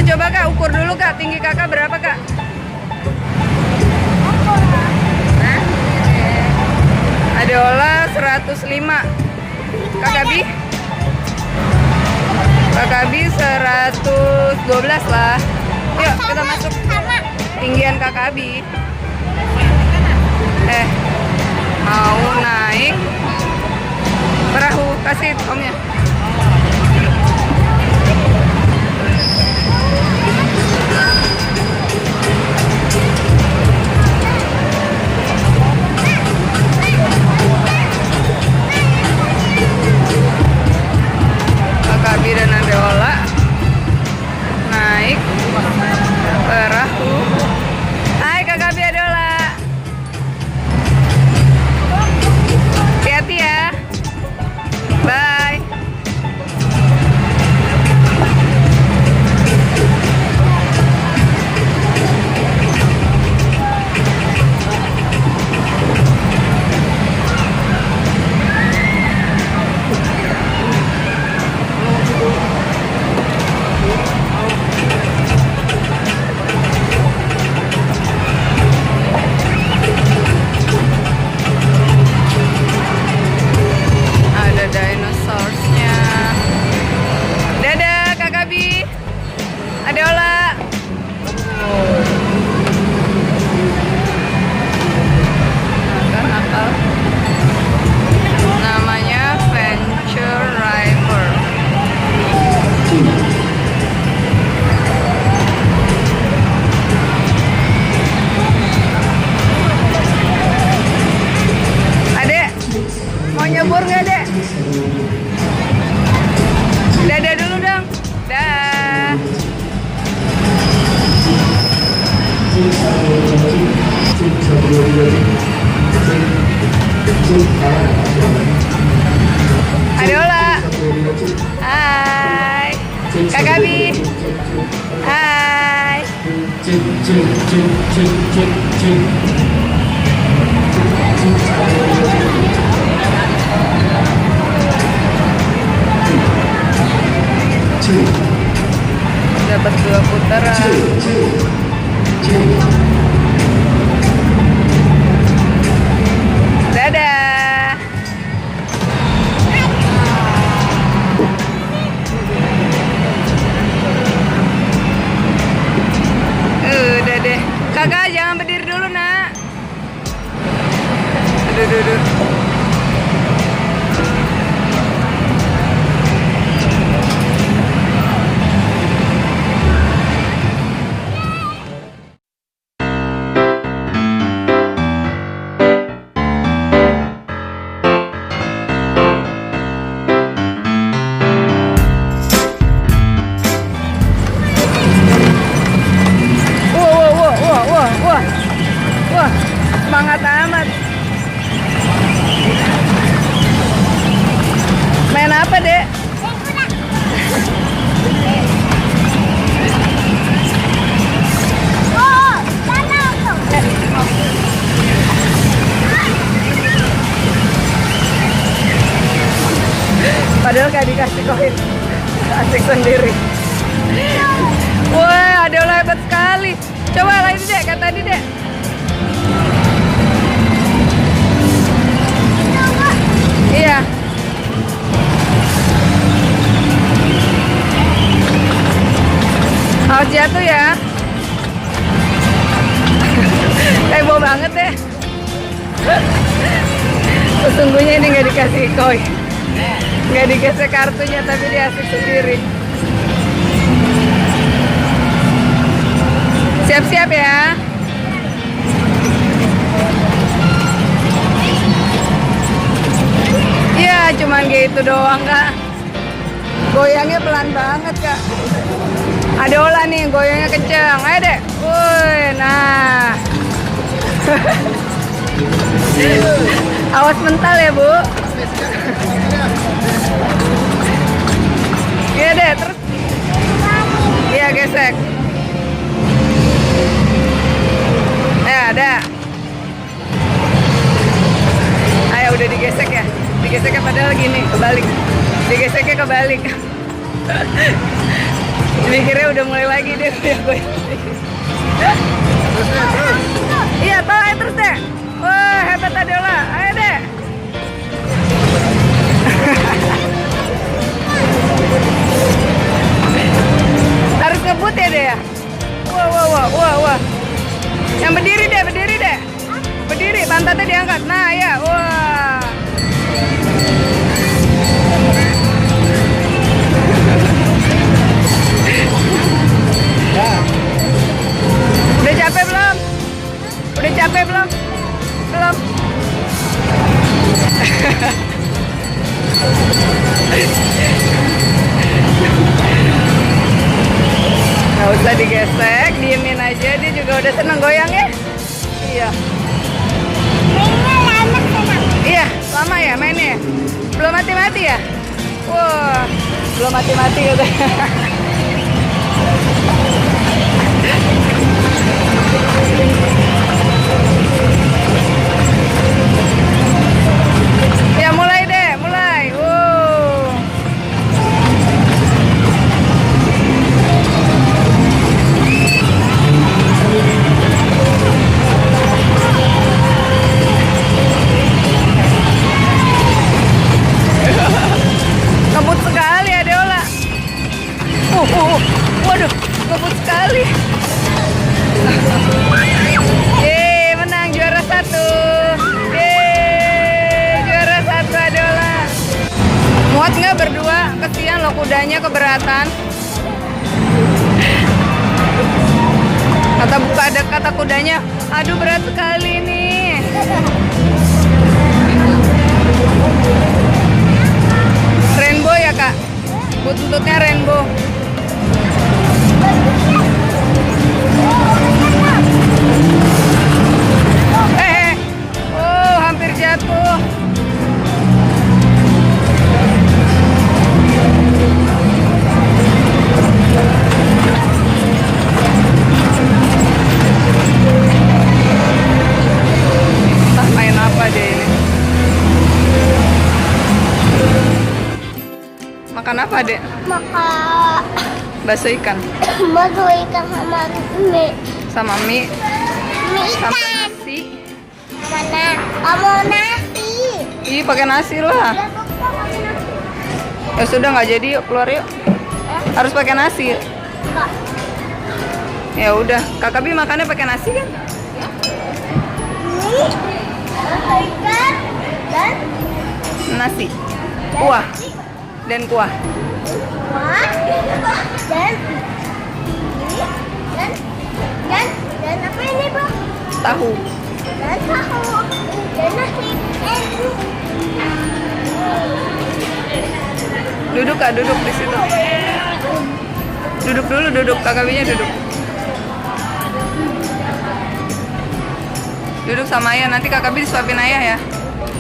coba Kak, ukur dulu Kak, tinggi Kakak berapa Kak? Adeola 105. Kak Gabi? Kak Gabi 112 lah. Yuk kita masuk. Tinggian Kak Gabi. Mau naik perahu, kasih omnya. Kak Gabi dan Adeola naik perahu. Hai Kak Gabi, Adeola. Hati-hati ya. Bye. Ada dinosaurusnya. Dadah Kak Gabi, Adeola. Nakal. Namanya Venture River. Adek, mau nyebur nggak Dek? Dadah dulu dong. Dah. Adeola. Hai. Kak Gabi. Hai. Dapat 2 putaran. Dadah. Udah deh. Kakak jangan berdiri dulu nak. Aduh. Wah, semangat amat. Main apa, Dek? Padahal kayak dikasih koin, asik sendiri. Wah, Adeola hebat sekali. Coba lagi Dek, kata tadi Dek. Iya. Awas jatuh ya. Heboh banget deh. Sesungguhnya ini nggak dikasih koin, nggak dikasih kartunya, tapi dia asik sendiri. Siap-siap ya. Iya, cuman gitu doang Kak. Goyangnya pelan banget Kak. Adeola nih goyangnya kenceng. Ayo Dek. Woi, nah. Awas mental ya Bu. Iya Dek, terus. Iya gesek. Ada. Ayo udah digesek ya. Digeseknya padahal gini, kebalik. Digeseknya kebalik. Mikirnya udah mulai lagi deh ya gue. Iya, toh ayo terus deh. Wah, hebat Adeola. Ayo deh. Harus ngebut ya deh ya. Wah. Yang berdiri deh. Berdiri, pantatnya diangkat. Nah, ya. Wah. Udah capek belum? Belum. Nggak usah digesek, diemin aja. Dia juga udah seneng goyang ya. Iya. Iya, lama ya mainnya. Belum mati-mati ya? Wah, belum mati-mati katanya. Ya mulai deh, mulai. Ngebut sekali ya Deola. Waduh, ngebut sekali. Menang juara 1. Juara 1 Adeola. Muat nggak berdua? Kesian loh, kudanya keberatan. Kata kudanya, aduh berat sekali nih. Rainbow ya kak? Buntutnya rainbow. Hampir jatuh. Main apa deh ini? Makan apa dek? Makan bakso ikan. bakso ikan sama mie. Sama mie. Mie Sama ikan. nasi. Mana? Kamu nasi. Ih pakai nasi lah. Ya sudah nggak jadi, yuk keluar yuk. Harus pakai nasi. Enggak. Ya udah, Kakak Bi makannya pakai nasi kan? Mie, bakso ikan, dan Nasi. Kuah. Dan kuah. kuah, dan mie, dan apa ini bro? Tahu. Dan tahu, dan nasi. Duduk kak, duduk di situ. Duduk dulu, duduk. Kakak Binya duduk. Duduk sama ayah, nanti Kakak Bi disuapin ayah ya.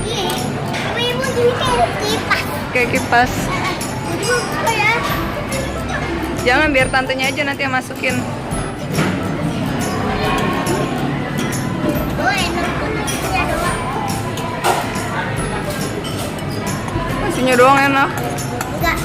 Iya, tapi ibu jadi kayak kipas. Kayak kipas. Buka ya. Jangan, biar tantenya aja nanti yang masukin. Oh enak tuh nasinya doang. Nasinya doang enak. Enggak.